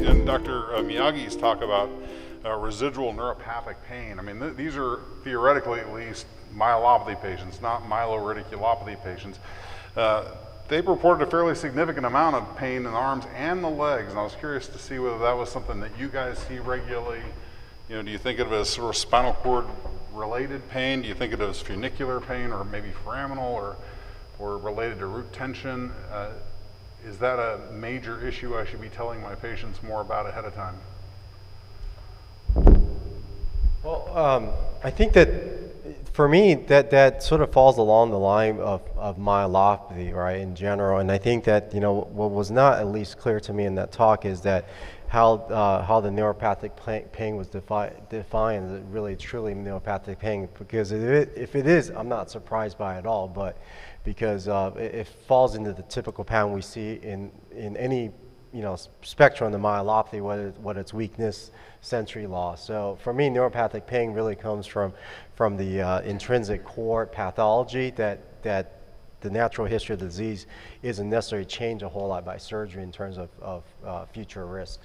in Dr. Miyagi's talk about residual neuropathic pain. I mean, these are theoretically at least myelopathy patients, not myeloradiculopathy patients. They reported a fairly significant amount of pain in the arms and the legs, and I was curious to see whether that was something that you guys see regularly. You know, do you think of it as sort of spinal cord related pain? Do you think of it as funicular pain, or maybe foraminal, or related to root tension? Is that a major issue I should be telling my patients more about ahead of time? Well, I think that for me, that sort of falls along the line of myelopathy, right, in general. And I think that, you know, what was not at least clear to me in that talk is that how the neuropathic pain was defined as really truly neuropathic pain. Because if it is, I'm not surprised by it at all, but because it falls into the typical pattern we see in any, you know, spectrum of the myelopathy, whether it's weakness, sensory loss. So for me, neuropathic pain really comes from the intrinsic core pathology that the natural history of the disease isn't necessarily changed a whole lot by surgery in terms of future risk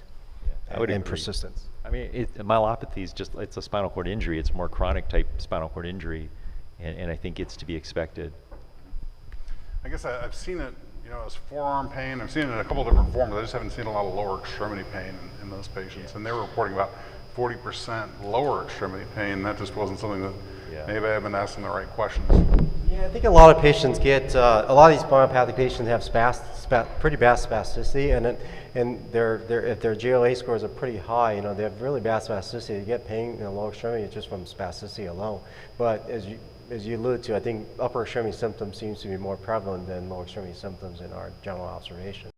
and persistence. I mean, myelopathy is just, it's a spinal cord injury. It's more chronic type spinal cord injury, and I think it's to be expected. I guess I've seen it, you know, as forearm pain. I've seen it in a couple of different forms. I just haven't seen a lot of lower extremity pain in those patients. And they were reporting about 40% lower extremity pain. That just wasn't something that maybe I haven't asked them the right questions. Yeah, I think a lot of patients get, a lot of these myelopathic patients have pretty bad spasticity, and if their GLA scores are pretty high, you know, they have really bad spasticity. They get pain in the lower extremity just from spasticity alone. But as you alluded to, I think upper extremity symptoms seems to be more prevalent than lower extremity symptoms in our general observation.